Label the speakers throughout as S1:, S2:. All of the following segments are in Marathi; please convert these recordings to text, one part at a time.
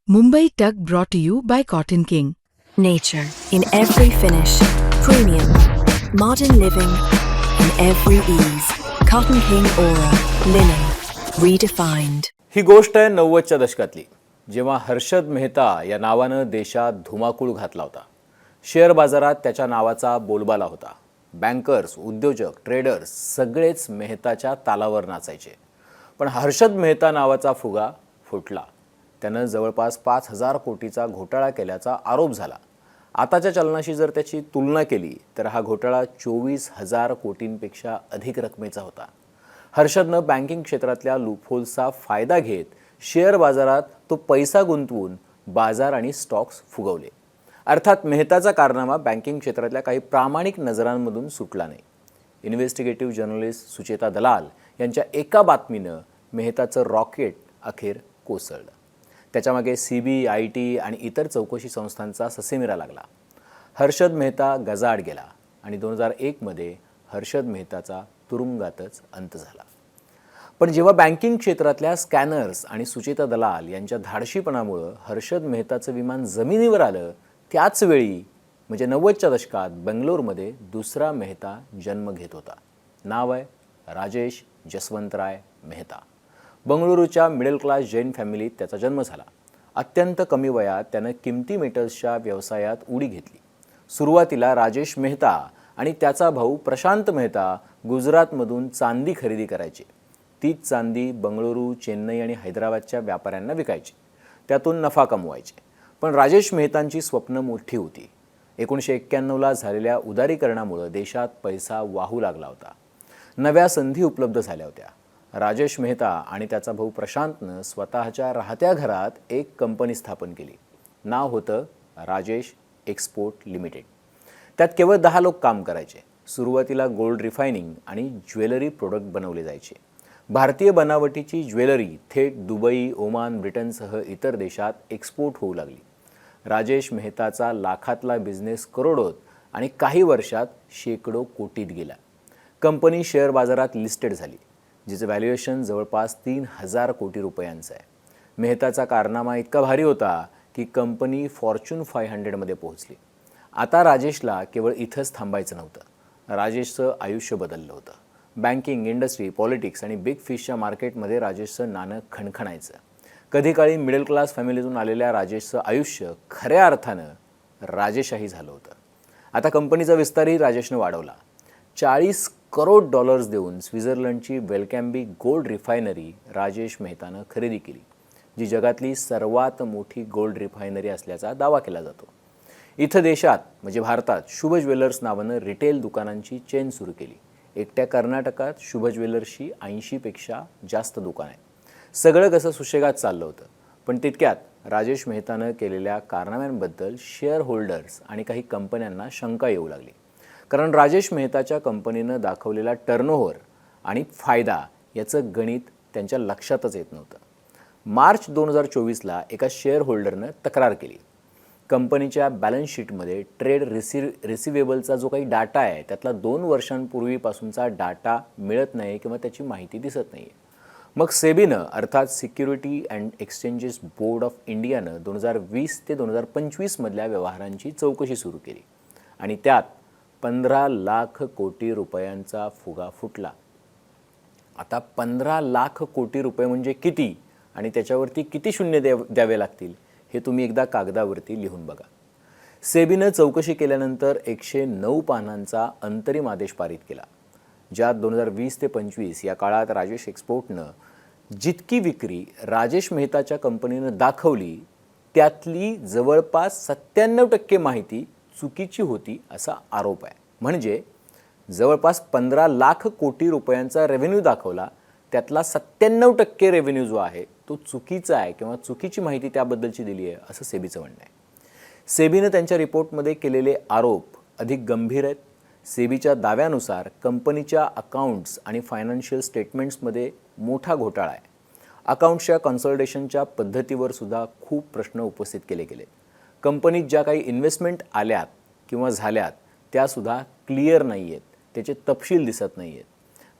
S1: Mumbai Tuck brought to you by Cotton King.
S2: Nature in every finish, premium, modern living in every ease. Cotton King Aura, linen, redefined.
S3: ही गोष्ट आहे 90च्या दशकातली, जेव्हा हर्षद मेहता या नावानं देशात धुमाकूळ घातला होता. शेअर बाजारात त्याच्या नावाचा बोलबाला होता. बँकर्स, उद्योजक, ट्रेडर्स सगळेच मेहताच्या तालावर नाचायचे. पण हर्षद मेहता नावाचा फुगा फुटला. त्यानं जवळपास 5,000 कोटीचा घोटाळा केल्याचा आरोप झाला. आताच्या चलनाशी जर त्याची तुलना केली तर हा घोटाळा 24,000 कोटींपेक्षा अधिक रकमेचा होता. हर्षदनं बँकिंग क्षेत्रातल्या लूपहोल्सचा फायदा घेत शेअर बाजारात तो पैसा गुंतवून बाजार आणि स्टॉक्स फुगवले. अर्थात मेहताचा कारनामा बँकिंग क्षेत्रातल्या काही प्रामाणिक नजरांमधून सुटला नाही. इन्व्हेस्टिगेटिव्ह जर्नलिस्ट सुचेता दलाल यांच्या एका बातमीनं मेहताचं रॉकेट अखेर कोसळलं. त्याच्यामागे CBI आणि इतर चौकशी संस्थांचा ससेमिरा लागला. हर्षद मेहता गजाआड गेला आणि 2001मध्ये हर्षद मेहताचा तुरुंगातच अंत झाला. पण जेव्हा बँकिंग क्षेत्रातल्या स्कॅनर्स आणि सुचेता दलाल यांच्या धाडशीपणामुळं हर्षद मेहताचं विमान जमिनीवर आलं, त्याच वेळी म्हणजे 90च्या दशकात बंगलोरमध्ये दुसरा मेहता जन्म घेत होता. नाव आहे राजेश जसवंतराय मेहता. बंगळुरूच्या मिडल क्लास जैन फॅमिलीत त्याचा जन्म झाला. अत्यंत कमी वयात त्यानं किमती मेटल्सच्या व्यवसायात उडी घेतली. सुरुवातीला राजेश मेहता आणि त्याचा भाऊ प्रशांत मेहता गुजरातमधून चांदी खरेदी करायचे. तीच चांदी बंगळुरू, चेन्नई आणि हैदराबादच्या व्यापाऱ्यांना विकायचे. त्यातून नफा कमवायचे. पण राजेश मेहतांची स्वप्न मोठी होती. 1991ला झालेल्या उदारीकरणामुळे देशात पैसा वाहू लागला होता. नव्या संधी उपलब्ध झाल्या होत्या. राजेश मेहता आणि त्याचा भाऊ प्रशांतनं स्वतःच्या राहत्या घरात एक कंपनी स्थापन केली. नाव होतं राजेश एक्सपोर्ट लिमिटेड. त्यात केवळ 10 लोक काम करायचे. सुरुवातीला गोल्ड रिफायनिंग आणि ज्वेलरी प्रोडक्ट बनवले जायचे. भारतीय बनावटीची ज्वेलरी थेट दुबई, ओमान, ब्रिटनसह इतर देशात एक्सपोर्ट होऊ लागली. राजेश मेहताचा लाखातला बिझनेस करोडोत आणि काही वर्षात शेकडो कोटीत गेला. कंपनी शेअर बाजारात लिस्टेड झाली, जिचं व्हॅल्युएशन जवळपास 3,000 कोटी रुपयांचं आहे. मेहताचा कारनामा इतका भारी होता की कंपनी फॉर्च्यून 500मध्ये पोहोचली. आता राजेशला केवळ इथंच थांबायचं नव्हतं. राजेशचं आयुष्य बदललं होतं. बँकिंग, इंडस्ट्री, पॉलिटिक्स आणि बिग फिशच्या मार्केटमध्ये राजेशचं नाणं खणखणायचं. कधीकाळी मिडल क्लास फॅमिलीतून आलेल्या राजेशचं आयुष्य खऱ्या अर्थानं राजेशाही झालं होतं. आता कंपनीचा विस्तारही राजेशनं वाढवला. $40 करोड देऊन स्वित्झर्लंडची वेलकॅम्बी गोल्ड रिफायनरी राजेश मेहतानं खरेदी केली, जी जगातली सर्वात मोठी गोल्ड रिफायनरी असल्याचा दावा केला जातो. इथं देशात म्हणजे भारतात शुभ ज्वेलर्स नावानं रिटेल दुकानांची चेन सुरू केली. एकट्या कर्नाटकात शुभ ज्वेलर्सची 80पेक्षा जास्त दुकान आहेत. सगळं कसं सुशेगात चाललं होतं. पण तितक्यात राजेश मेहतानं केलेल्या कारनाम्यांबद्दल शेअर होल्डर्स आणि काही कंपन्यांना शंका येऊ लागली. कारण राजेश मेहताच्या कंपनीनं दाखवलेला टर्नओव्हर आणि फायदा याचं गणित त्यांच्या लक्षातच येत नव्हतं. मार्च 2024ला एका शेअर होल्डरनं तक्रार केली. कंपनीच्या बॅलन्स शीटमध्ये ट्रेड रिसिवेबलचा जो काही डाटा आहे त्यातला 2 वर्षांपूर्वीपासूनचा डाटा मिळत नाही किंवा त्याची माहिती दिसत नाही. मग सेबीनं अर्थात security and exchanges board of इंडियानं 2020 ते 2025 मधल्या व्यवहारांची चौकशी सुरू केली आणि त्यात 15 लाख कोटी रुपयांचा फुगा फुटला. आता 15 लाख कोटी रुपये म्हणजे किती आणि त्याच्यावरती किती शून्य द्यावे लागतील हे तुम्ही एकदा कागदावरती लिहून बघा. सेबीनं चौकशी केल्यानंतर 109 पानांचा अंतरिम आदेश पारित केला, ज्यात 2020 ते 25 या काळात राजेश एक्सपोर्टनं जितकी विक्री राजेश मेहताच्या कंपनीनं दाखवली त्यातली जवळपास 97% माहिती चुकीची होती असा आरोप आहे. म्हणजे जवळपास 15 लाख कोटी रुपयांचा रेव्हेन्यू दाखवला, त्यातला 97% रेव्हेन्यू जो आहे तो चुकीचा आहे किंवा चुकीची माहिती त्याबद्दलची दिली आहे असं सेबीचं म्हणणं आहे. सेबीनं त्यांच्या रिपोर्टमध्ये केलेले आरोप अधिक गंभीर आहेत. सेबीच्या दाव्यानुसार कंपनीच्या अकाउंट्स आणि फायनान्शियल स्टेटमेंट्समध्ये मोठा घोटाळा आहे. अकाउंट्सच्या कन्सॉलिडेशनच्या पद्धतीवर सुद्धा खूप प्रश्न उपस्थित केले गेले. कंपनीत ज्या काही इन्व्हेस्टमेंट आल्यात किंवा झाल्यात त्यासुद्धा क्लिअर नाही आहेत, त्याचे तपशील दिसत नाही आहेत.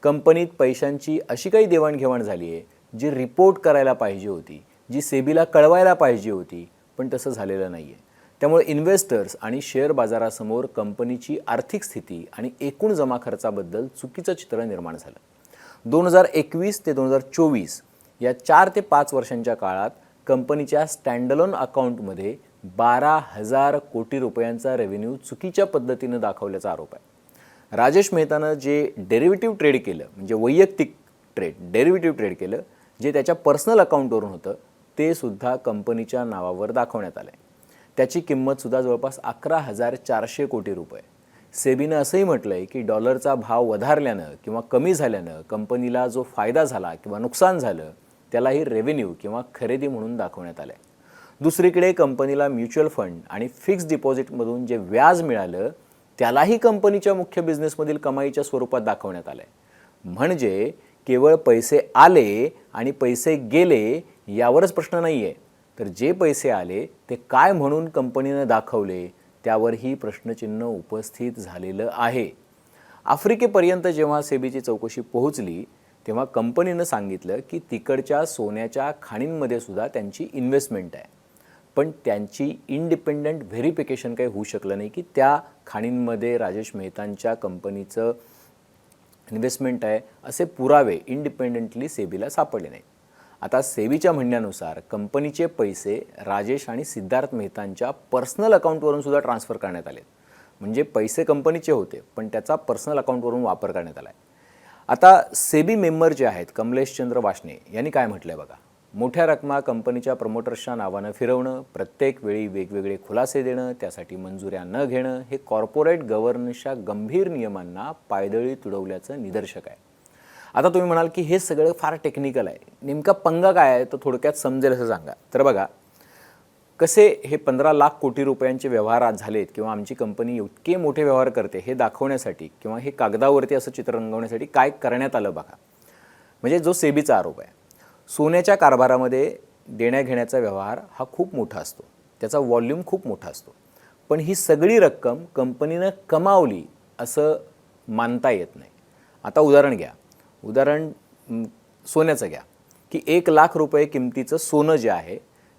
S3: कंपनीत पैशांची अशी काही देवाणघेवाण झाली आहे जी रिपोर्ट करायला पाहिजे होती जी सेबीला कळवायला पाहिजे होती, पण तसं झालेलं नाही आहे. त्यामुळे इन्व्हेस्टर्स आणि शेअर बाजारासमोर कंपनीची आर्थिक स्थिती आणि एकूण जमा खर्चाबद्दल चुकीचं चित्र निर्माण झालं. 2021 ते 2024 या 4 ते 5 वर्षांच्या काळात कंपनीच्या स्टँडअलोन अकाउंटमध्ये 12,000 कोटी रुपयांचा रेव्हेन्यू चुकीच्या पद्धतीनं दाखवल्याचा आरोप आहे. राजेश मेहतानं जे डेरिव्हेटिव्ह ट्रेड केलं, म्हणजे वैयक्तिक डेरिव्हेटिव्ह ट्रेड केलं, जे त्याच्या पर्सनल अकाउंटवरून होतं, ते सुद्धा कंपनीच्या नावावर दाखवण्यात आलं आहे. त्याची किंमतसुद्धा जवळपास 11,400 कोटी रुपये. सेबीनं असंही म्हटलं आहे की डॉलरचा भाव वधारल्यानं किंवा कमी झाल्यानं कंपनीला जो फायदा झाला किंवा नुकसान झालं, त्यालाही रेव्हेन्यू किंवा खरेदी म्हणून दाखवण्यात आलं आहे. दुसरीकडे कंपनीला म्युच्युअल फंड आणि फिक्स्ड डिपॉझिटमधून जे व्याज मिळालं, त्यालाही कंपनीच्या मुख्य बिझनेसमधील कमाईच्या स्वरूपात दाखवण्यात आलं आहे. म्हणजे केवळ पैसे आले आणि पैसे गेले यावरच प्रश्न नाही आहे, तर जे पैसे आले ते काय म्हणून कंपनीनं दाखवले त्यावरही प्रश्नचिन्ह उपस्थित झालेलं आहे. आफ्रिकेपर्यंत जेव्हा सेबीची चौकशी पोहोचली, तेव्हा कंपनीनं सांगितलं की तिकडच्या सोन्याच्या खाणींमध्ये सुद्धा त्यांची इन्व्हेस्टमेंट आहे, पण त्यांची इंडिपेंडंट व्हेरिफिकेशन काही होऊ शकलं नाही की त्या खाणींमध्ये राजेश मेहतांच्या कंपनीचं इन्व्हेस्टमेंट आहे असे पुरावे इंडिपेंडेंटली सेबीला सापडले नाहीत. आता सेबीच्या म्हणण्यानुसार कंपनीचे पैसे राजेश आणि सिद्धार्थ मेहतांच्या पर्सनल अकाउंटवरून सुद्धा ट्रान्सफर करण्यात आले. म्हणजे पैसे कंपनीचे होते, पण त्याचा पर्सनल अकाउंटवरून वापर करण्यात आला आहे. आता सेबी मेंबर जे आहेत कमलेशचंद्र वासने यांनी काय म्हटलं आहे बघा. मोठ्या रकमा कंपनीच्या प्रमोटर्सच्या नावानं फिरवणं, प्रत्येक वेळी वेगवेगळे खुलासे देणं, त्यासाठी मंजुऱ्या न घेणं हे कॉर्पोरेट गव्हर्नन्सच्या गंभीर नियमांना पायदळी तुडवल्याचं निदर्शक आहे. आता तुम्ही म्हणाल की हे सगळं फार टेक्निकल आहे, नेमका पंगा काय आहे तो थोडक्यात समजेल असं सांगा. तर बघा, कसे हे 15 लाख कोटी रुपयांचे व्यवहार आज झालेत किंवा आमची कंपनी इतके मोठे व्यवहार करते हे दाखवण्यासाठी किंवा हे कागदावरती असं चित्र रंगवण्यासाठी काय करण्यात आलं बघा. म्हणजे जो सेबीचा आरोप आहे, सोन्याच्या कारभारामध्ये देण्याघेण्याचा व्यवहार हा खूप मोठा असतो, त्याचा व्हॉल्यूम खूप मोठा असतो, पण ही सगळी रक्कम कंपनीनं कमावली असं मानता येत नाही. आता उदाहरण घ्या, उदाहरण सोन्याचं घ्या की 1 लाख रुपये किमतीचं सोनं जे आहे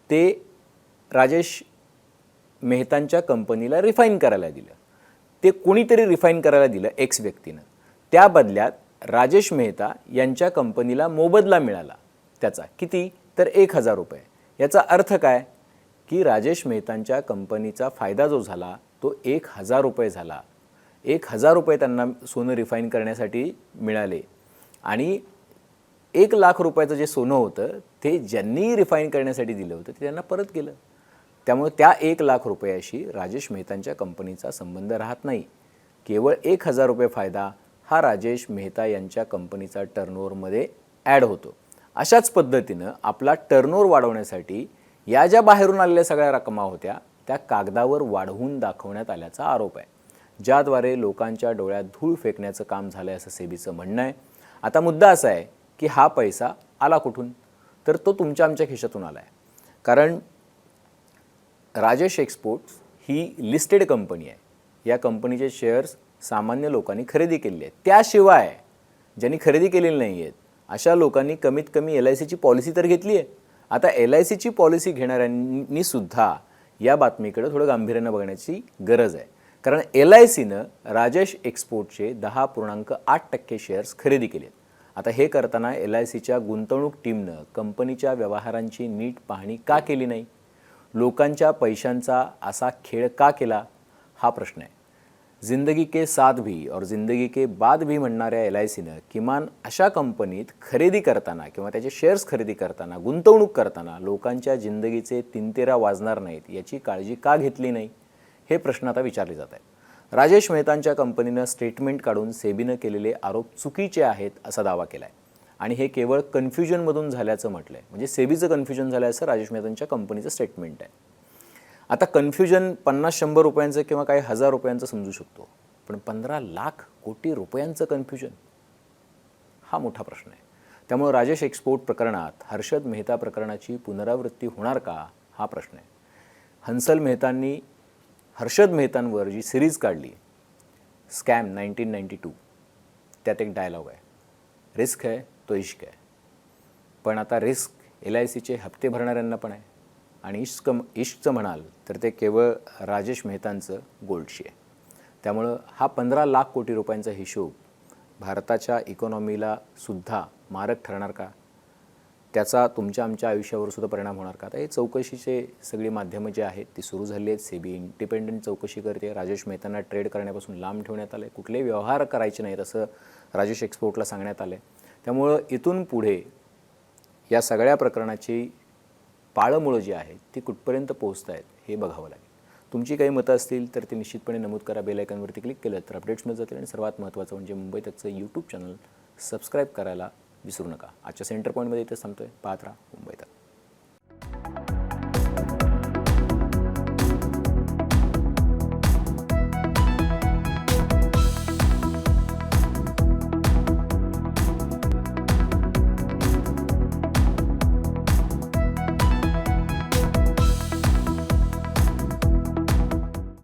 S3: ते राजेश मेहतांच्या कंपनीला रिफाईन करायला दिलं. ते कोणीतरी रिफाईन करायला दिलं एक्स व्यक्तीनं. त्या बदल्यात राजेश मेहता यांच्या कंपनीला मोबदला मिळाला. त्याचा किती? तर 1,000 रुपये. याचा अर्थ काय की राजेश मेहतांच्या कंपनीचा फायदा जो झाला तो 1,000 रुपये झाला. 1,000 रुपये त्यांना सोनं रिफाईन करण्यासाठी मिळाले आणि 1 लाख रुपयाचं जे सोनं होतं ते ज्यांनी रिफाईन करण्यासाठी दिलं होतं ते त्यांना परत गेलं. त्यामुळे त्या 1 लाख रुपयाशी राजेश मेहतांच्या कंपनीचा संबंध राहत नाही. केवळ 1,000 रुपये फायदा हा राजेश मेहता यांच्या कंपनीचा टर्नओव्हरमध्ये ॲड होतो. अशाच पद्धतीनं आपला टर्नओव्हर वाढवण्यासाठी या ज्या बाहेरून आलेल्या सगळ्या रकमा होत्या त्या कागदावर वाढवून दाखवण्यात आल्याचा आरोप आहे, ज्याद्वारे लोकांच्या डोळ्यात धूळ फेकण्याचं काम झालं आहे असं सेबीचं म्हणणं आहे. आता मुद्दा असा आहे की हा पैसा आला कुठून? तर तो तुमच्या आमच्या खिशातून आला आहे. कारण राजेश एक्सपोर्ट्स ही लिस्टेड कंपनी आहे. या कंपनीचे शेअर्स सामान्य लोकांनी खरेदी केलेले आहेत. त्याशिवाय ज्यांनी खरेदी केलेली नाही आहेत अशा लोकांनी कमीत कमी LICची पॉलिसी तर घेतली आहे. आता LICची पॉलिसी घेणाऱ्यांनी सुद्धा या बातमीकडे थोडं गांभीर्यानं बघण्याची गरज आहे. कारण LICनं राजेश एक्सपोर्टचे 10.8% शेअर्स खरेदी केलेत. आता हे करताना LICच्या गुंतवणूक टीमनं कंपनीच्या व्यवहारांची नीट पाहणी का केली नाही? लोकांच्या पैशांचा असा खेळ का केला? हा प्रश्न आहे. जिंदगी के साथ भी और जिंदगी के बाद भी म्हणणाऱ्या LICनं किमान अशा कंपनीत खरेदी करताना किंवा त्याचे शेअर्स खरेदी करताना गुंतवणूक करताना लोकांच्या जिंदगीचे तिनतेरा वाजणार नाहीत याची काळजी का घेतली नाही? हे प्रश्न आता विचारले जात आहेत. राजेश मेहतांच्या कंपनीनं स्टेटमेंट काढून सेबीनं केलेले आरोप चुकीचे आहेत असा दावा केला आहे आणि हे केवळ कन्फ्युजनमधून झाल्याचं म्हटलं आहे. म्हणजे सेबीचं कन्फ्युजन झालं असं राजेश मेहतांच्या कंपनीचं स्टेटमेंट आहे. आता कन्फ्युजन 50-100 रुपयांचं किंवा काही 1000 रुपयांचं समजू शकतो, पण 15 लाख कोटी रुपयांचं कन्फ्युजन हा मोठा प्रश्न आहे. त्यामुळे राजेश एक्सपोर्ट प्रकरणात हर्षद मेहता प्रकरणाची पुनरावृत्ती होणार का हा प्रश्न आहे. हंसल मेहतांनी हर्षद मेहतांवर जी सिरीज काढली स्कॅम 1992, त्यात एक डायलॉग आहे, रिस्क है तो इश्क है. पण आता रिस्क LICचे हप्ते भरणाऱ्यांना पण आहे आणि इश्कचं म्हणाल तर ते केवळ राजेश मेहतांचं गोल्डशी आहे. त्यामुळं हा 15 लाख कोटी रुपयांचा हिशोब भारताच्या इकॉनॉमीला सुद्धा मारक ठरणार का? त्याचा तुमच्या आमच्या आयुष्यावर सुद्धा परिणाम होणार का? आता हे चौकशीचे सगळी माध्यमं जी आहेत ती सुरू झाली आहेत. सेबी इंडिपेंडंट चौकशी करते. राजेश मेहतांना ट्रेड करण्यापासून लांब ठेवण्यात आलं आहे. कुठलेही व्यवहार करायचे नाहीत असं राजेश एक्सपोर्टला सांगण्यात आलं आहे. त्यामुळं इथून पुढे या सगळ्या प्रकरणाची पाळंमुळं जी आहेत ती कुठपर्यंत पोहोचत आहेत हे बघावं लागेल. तुमची काही मतं असतील तर ती निश्चितपणे नमूद करा. बेल आयकॉनवरती क्लिक केलं तर अपडेट्स मिळत जातील आणि सर्वात महत्त्वाचं म्हणजे मुंबई तकचं यूट्यूब चॅनल सबस्क्राईब करायला विसरू नका. आजच्या सेंटर पॉईंटमध्ये इथेच थांबतोय. पाहत राहा मुंबई तक.